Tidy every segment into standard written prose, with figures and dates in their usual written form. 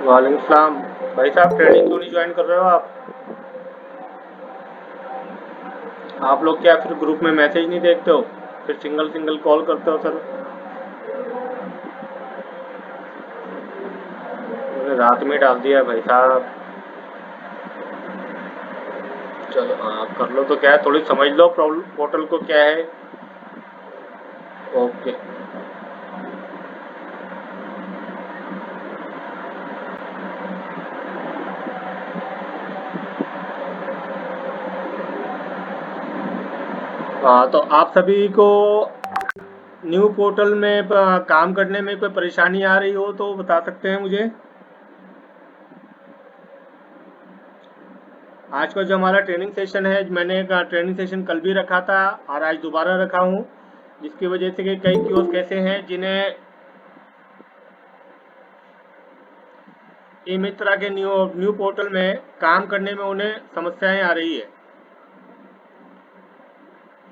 वालेकुम सलाम। भाई साहब, ट्रेनिंग क्यों नहीं ज्वाइन कर रहे हो आप लोग क्या फिर ग्रुप में मैसेज नहीं देखते हो, फिर सिंगल सिंगल कॉल करते हो सर? मैंने रात में डाल दिया है भाई साहब। चलो हाँ कर लो, तो क्या है, थोड़ी समझ लो प्रॉब्लम पोर्टल को क्या है। ओके। हाँ, तो आप सभी को न्यू पोर्टल में काम करने में कोई परेशानी आ रही हो तो बता सकते हैं मुझे। आज का जो हमारा ट्रेनिंग सेशन है, मैंने एक ट्रेनिंग सेशन कल भी रखा था और आज दोबारा रखा हूँ, जिसकी वजह से कि कई कियोस्क ऐसे हैं जिन्हें ई मित्रा के न्यू न्यू पोर्टल में काम करने में उन्हें समस्याएं आ रही है।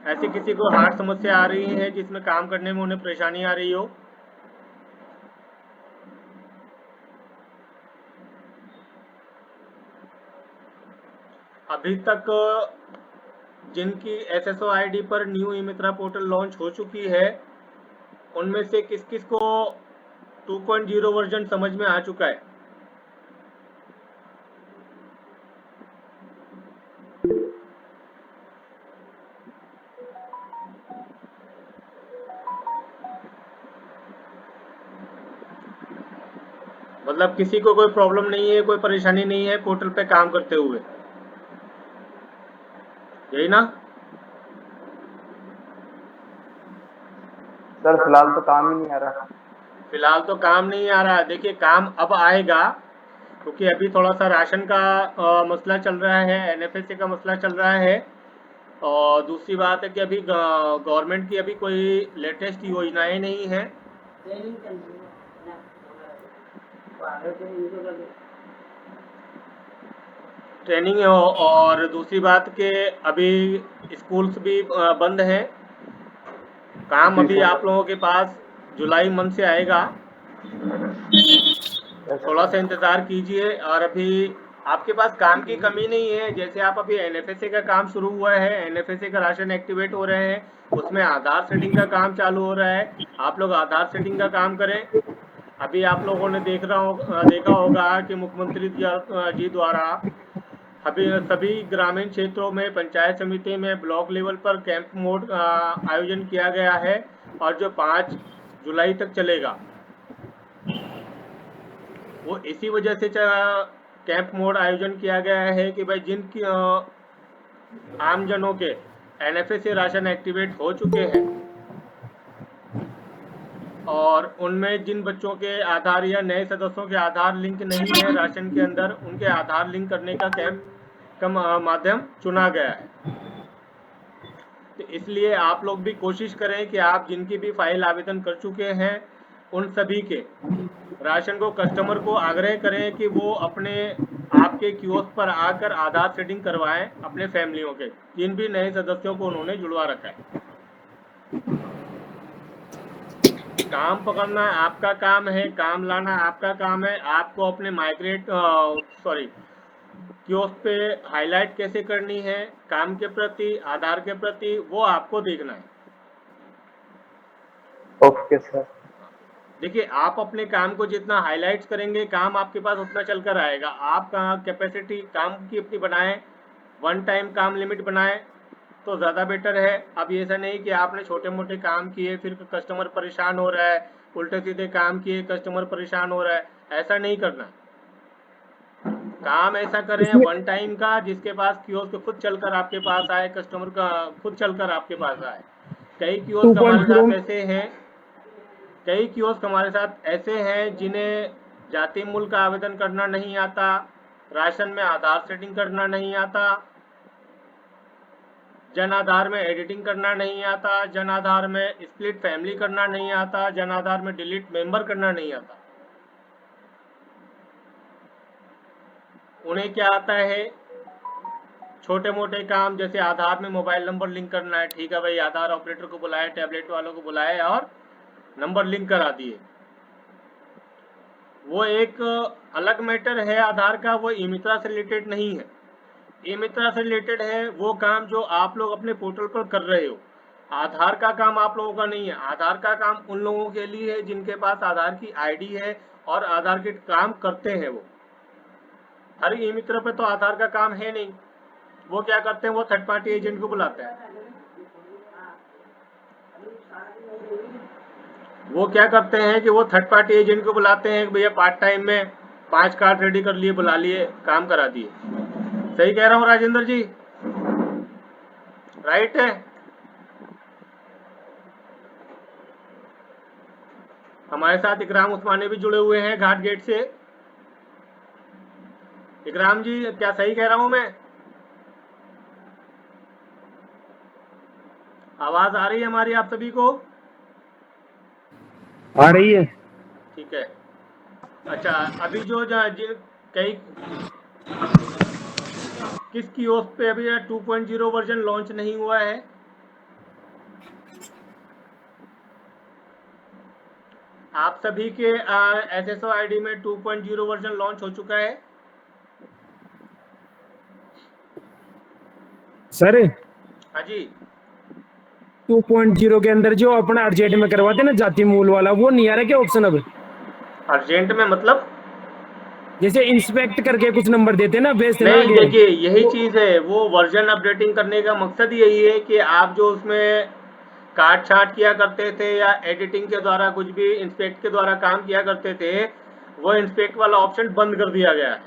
ऐसी किसी को हार्ड समस्या आ रही है जिसमें काम करने में उन्हें परेशानी आ रही हो? अभी तक जिनकी एसएसओ आईडी पर न्यू ई मित्रा पोर्टल लॉन्च हो चुकी है, उनमें से किस किस को 2.0 वर्जन समझ में आ चुका है? मतलब किसी को कोई प्रॉब्लम नहीं है, कोई परेशानी नहीं है पोर्टल पे काम करते हुए, यही ना? सर फिलहाल तो काम ही नहीं आ रहा। फिलहाल तो काम नहीं आ रहा। देखिए, काम अब आएगा, क्योंकि अभी थोड़ा सा राशन का मसला चल रहा है, एनएफएसए का मसला चल रहा है। और दूसरी बात है कि अभी गवर्नमेंट की अभी कोई लेटेस्ट योजनाएं नहीं है। ट्रेनिंग और दूसरी बात कि अभी स्कूल्स भी बंद हैं। काम जी अभी सर। आप लोगों के पास जुलाई मंथ से आएगा, थोड़ा सा इंतज़ार कीजिए। और अभी आपके पास काम की कमी नहीं है। जैसे आप अभी एनएफएसए का काम शुरू हुआ है, एनएफएसए का राशन एक्टिवेट हो रहे हैं, उसमें आधार सेटिंग का काम चालू हो रहा है। आप लोग आधार सेटिंग का काम करें। अभी आप लोगों ने देखा होगा कि मुख्यमंत्री जी द्वारा अभी सभी ग्रामीण क्षेत्रों में, पंचायत समिति में, ब्लॉक लेवल पर कैंप मोड आयोजन किया गया है, और जो 5 जुलाई तक चलेगा। वो इसी वजह से कैंप मोड आयोजन किया गया है कि भाई जिनकी आमजनों के एनएफएसए राशन एक्टिवेट हो चुके हैं, और उनमें जिन बच्चों के आधार या नए सदस्यों के आधार लिंक नहीं है राशन के अंदर, उनके आधार लिंक करने का कैंप का माध्यम चुना गया है। तो इसलिए आप लोग भी कोशिश करें कि आप जिनकी भी फाइल आवेदन कर चुके हैं, उन सभी के राशन को कस्टमर को आग्रह करें कि वो अपने आपके कियोस्क पर आकर आधार सेटिंग करवाएं अपने फैमिलियों के, जिन भी नए सदस्यों को उन्होंने जुड़वा रखा है। काम पकड़ना आपका काम है, काम लाना आपका काम है। आपको अपने माइग्रेट सॉरी कियोस्क पे हाईलाइट कैसे करनी है काम के प्रति, आधार के प्रति, वो आपको देखना है। Okay sir. देखिए, आप अपने काम को जितना हाईलाइट्स करेंगे, काम आपके पास उतना चल कर आएगा। आप कैपेसिटी काम की अपनी बनाएं, वन टाइम काम लिमिट बनाएं तो ज़्यादा बेटर है। अब ऐसा नहीं कि आपने छोटे मोटे काम किए फिर कस्टमर परेशान हो रहा है, उल्टे सीधे काम किए कस्टमर परेशान हो रहा है, ऐसा नहीं करना। काम ऐसा करें इसमें वन टाइम का, जिसके पास कियोस्क खुद चलकर आपके पास आए, कस्टमर का खुद चलकर आपके पास आए। कई कियोस्क हमारे 2.0 साथ ऐसे हैं कई कियोस्क हमारे साथ ऐसे हैं जिन्हें जाति मूल्य का आवेदन करना नहीं आता, राशन में आधार सेटिंग करना नहीं आता, जन आधार में एडिटिंग करना नहीं आता, जन आधार में स्प्लिट फैमिली करना नहीं आता, जन आधार में डिलीट मेंबर करना नहीं आता। उन्हें क्या आता है? छोटे मोटे काम, जैसे आधार में मोबाइल नंबर लिंक करना है, ठीक है भाई, आधार ऑपरेटर को बुलाए, टैबलेट वालों को बुलाए और नंबर लिंक करा दिए। वो एक अलग मैटर है आधार का, वो ई मित्रा से रिलेटेड नहीं है। ई मित्रा से रिलेटेड है वो काम जो आप लोग अपने पोर्टल पर कर रहे हो। आधार का काम आप लोगों का नहीं है। आधार का काम उन लोगों के लिए है जिनके पास आधार की आईडी है और आधार के काम करते हैं वो। हर ई मित्र पे तो आधार का काम है नहीं। वो क्या करते हैं, वो थर्ड पार्टी एजेंट को बुलाते हैं। वो क्या करते हैं कि वो थर्ड पार्टी एजेंट को बुलाते हैं कि भैया पार्ट टाइम में 5 कार्ड रेडी कर लिए, बुला लिए, काम करा दिए। सही कह रहा हूँ राजेंद्र जी? राइट है। हमारे साथ इकराम उस्मानी भी जुड़े हुए हैं घाट गेट से। इकराम जी, क्या सही कह रहा हूँ मैं? आवाज आ रही है हमारी आप सभी को? आ रही है। ठीक है। अच्छा, अभी जो कई किस कियोस्क पे अभी 2.0 वर्जन लॉन्च नहीं हुआ है? आप सभी के एसएसओ आईडी में 2.0 वर्जन लॉन्च हो चुका है? सर हाँ जी। 2.0 के अंदर जो अपना अर्जेंट में करवाते ना जाति मूल वाला, वो नहीं आ रहा क्या ऑप्शन अब? अर्जेंट में मतलब? जैसे इंस्पेक्ट करके कुछ नंबर देते ना, भेजते ना नहीं, आगे देखिए यही वो। चीज है, वो वर्जन अपडेटिंग करने का मकसद यही है कि आप जो उसमें काट छाट किया करते थे या एडिटिंग के द्वारा कुछ भी इंस्पेक्ट के द्वारा काम किया करते थे, वो इंस्पेक्ट वाला ऑप्शन बंद कर दिया गया है।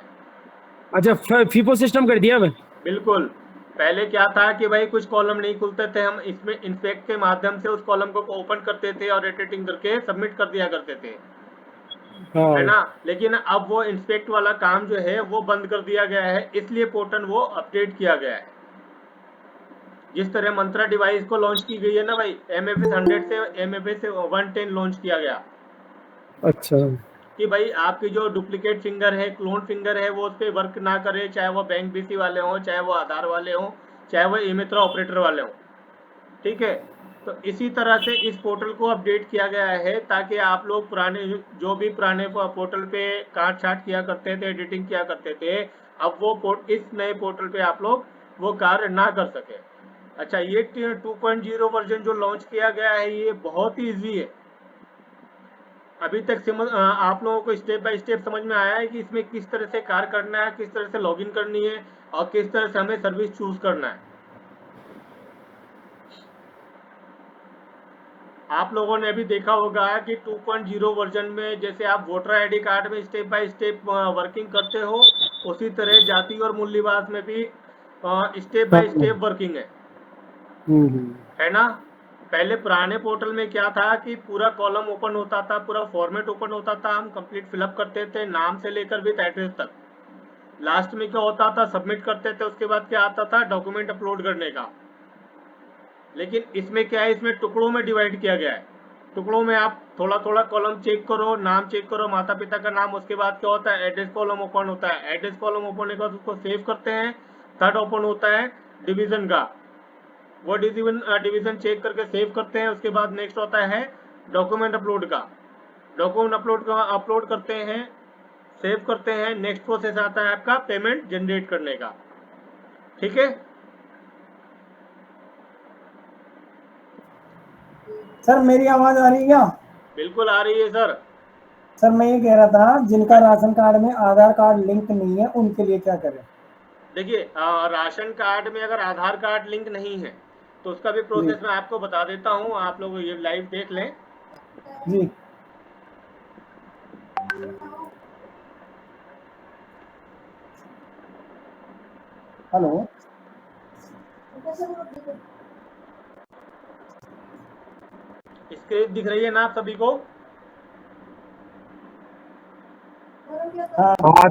अच्छा, फीफो सिस्टम कर दिया अब। बिल्कुल। पहले क्या था कि भाई कुछ कॉलम नहीं खुलते थे, हम इसमें इंस्पेक्ट के माध्यम से उस कॉलम को ओपन करते थे और एडिटिंग करके सबमिट कर दिया करते थे, है हाँ। ना। लेकिन अब वो इंस्पेक्ट वाला काम जो है वो बंद कर दिया गया है, इसलिए पोर्टल वो अपडेट किया गया है। जिस तरह मंत्रा डिवाइस को लॉन्च की गई है ना भाई, MFS 100 से MFS 110 लॉन्च किया गया अच्छा। कि भाई आपकी जो डुप्लीकेट फिंगर है, क्लोन फिंगर है, वो उस पर वर्क ना करे, चाहे वो बैंक बीसी वाले हों, चाहे वो आधार वाले हों, चाहे वो ई मित्रा ऑपरेटर वाले हों। ठीक है। तो इसी तरह से इस पोर्टल को अपडेट किया गया है ताकि आप लोग पुराने जो भी पुराने पोर्टल पे काट छाट किया करते थे, एडिटिंग किया करते थे, अब वो इस नए पोर्टल पे आप लोग वो कार्य ना कर सके। अच्छा, ये 2.0 वर्जन जो लॉन्च किया गया है ये बहुत ही ईजी है। अभी तक आप लोगों को स्टेप बाय स्टेप समझ में आया है कि इसमें किस तरह से कार्य करना है, किस तरह से लॉगिन करनी है और किस तरह से हमें सर्विस चूज करना है। आप लोगों ने अभी देखा होगा कि 2.0 वर्जन में जैसे आप वोटर आईडी कार्ड में स्टेप बाय स्टेप वर्किंग करते हो, उसी तरह जाति और मूल्यवास में भी स्टेप हाँ। बाय स्टेप वर्किंग हम्म। है ना। पहले पुराने पोर्टल में क्या था कि पूरा कॉलम ओपन होता था, पूरा फॉर्मेट ओपन होता था, हम कंप्लीट फिलअप करते थे नाम से लेकर विद एड्रेस तक। लास्ट में क्या होता था, सबमिट करते थे, उसके बाद क्या आता था, डॉक्यूमेंट अपलोड करने का। लेकिन इसमें क्या है, इसमें टुकड़ों में डिवाइड किया गया है। टुकड़ों में आप थोड़ा थोड़ा कॉलम चेक करो, नाम चेक करो, माता पिता का नाम, उसके बाद क्या होता है, एड्रेस कॉलम ओपन होता है। एड्रेस कॉलम ओपन होने के बाद उसको सेव करते हैं। थर्ड ओपन होता है डिवीजन का, वो डिवीजन चेक करके सेव करते हैं। उसके बाद नेक्स्ट होता है डॉक्यूमेंट अपलोड का। डॉक्यूमेंट अपलोड करते हैं, सेव करते हैं। नेक्स्ट प्रोसेस आता है आपका पेमेंट जनरेट करने का। ठीक है। सर मेरी आवाज आ रही है क्या? बिल्कुल आ रही है सर। सर मैं ये कह रहा था, जिनका राशन कार्ड में आधार कार्ड लिंक नहीं है उनके लिए क्या करें? देखिए, राशन कार्ड में अगर आधार कार्ड लिंक नहीं है तो उसका भी जी प्रोसेस मैं आपको बता देता हूँ, आप लोग ये लाइव देख लें। जी। हेलो। स्क्रीन दिख रही है ना आप सभी को? हाँ। हाँ,